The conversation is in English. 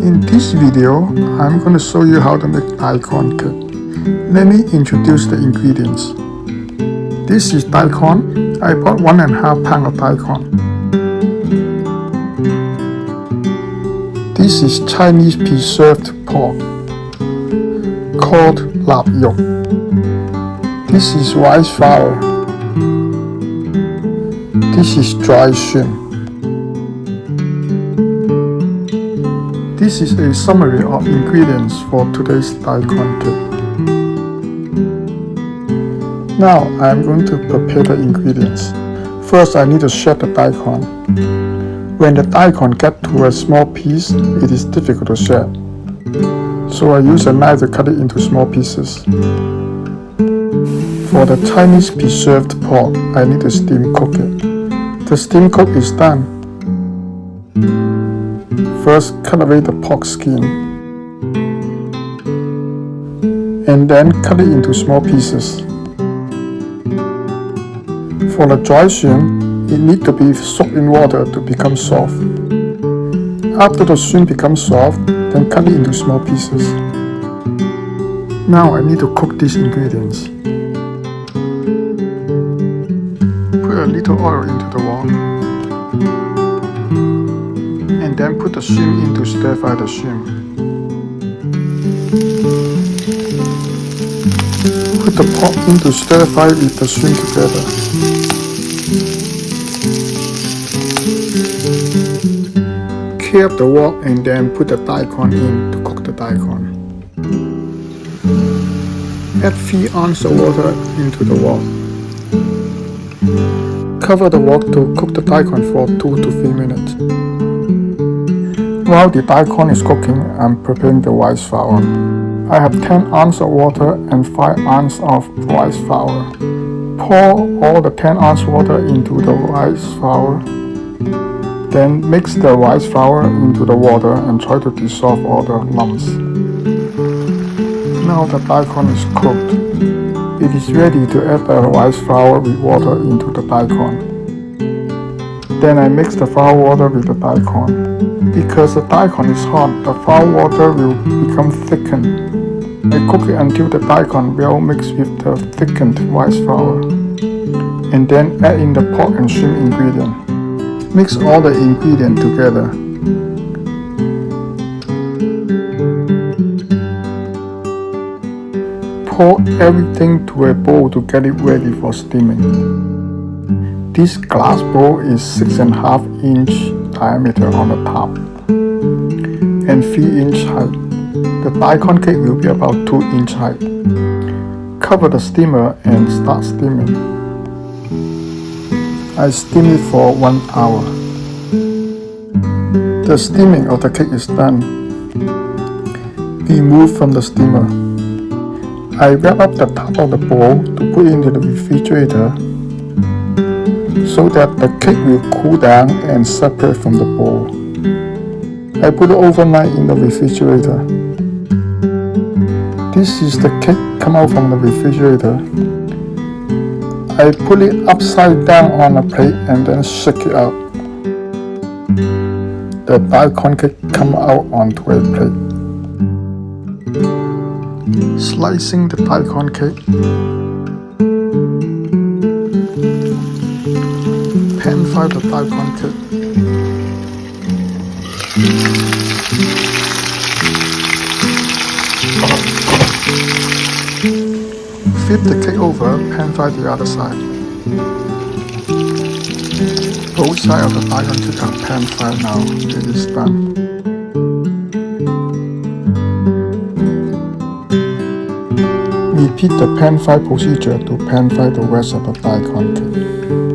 In this video, I'm going to show you how to make daikon cake. Let me introduce the ingredients. This is daikon. I bought 1.5 pounds of daikon. This is Chinese preserved pork called lap yok. This is rice flour. This is dry shrimp. This is a summary of ingredients for today's daikon cake. Now I am going to prepare the ingredients. First I need to shred the daikon. When the daikon gets to a small piece, it is difficult to shred. So I use a knife to cut it into small pieces. For the Chinese preserved pork, I need to steam cook it. The steam cook is done. First, cut away the pork skin, and then cut it into small pieces. For the dry shrimp, it needs to be soaked in water to become soft. After the shrimp becomes soft, then cut it into small pieces. Now I need to cook these ingredients. Put a little oil into the wok, and then put the shrimp in to stir fry the shrimp. Put the pork in to stir fry with the shrimp together. Clear up the wok and then put the daikon in to cook the daikon. Add 3 ounces of water into the wok. Cover the wok to cook the daikon for 2 to 3 minutes. While the daikon is cooking, I'm preparing the rice flour. I have 10 ounces of water and 5 ounces of rice flour. Pour all the 10 ounce water into the rice flour. Then mix the rice flour into the water and try to dissolve all the lumps. Now the daikon is cooked. It is ready to add the rice flour with water into the daikon. Then I mix the flour water with the daikon. Because the daikon is hot, the flour water will become thickened. I cook it until the daikon well mixed with the thickened rice flour. And then add in the pork and shrimp ingredient. Mix all the ingredients together. Pour everything to a bowl to get it ready for steaming. This glass bowl is 6.5 inch diameter on the top and 3 inch height. The daikon cake will be about 2 inch height. Cover the steamer and start steaming. I steam it for 1 hour. The steaming of the cake is done. Remove from the steamer. I wrap up the top of the bowl to put into the refrigerator so that the cake will cool down and separate from the bowl. I put it overnight in the refrigerator. This is the cake come out from the refrigerator. I put it upside down on a plate and then shake it out. The daikon cake come out onto a plate. Slicing the daikon cake. Pan fry the daikon cake. Flip the cake over, pan fry the other side. Both sides of the daikon cake are pan fried now. It is done. Repeat the pan fry procedure to pan fry the rest of the daikon cake.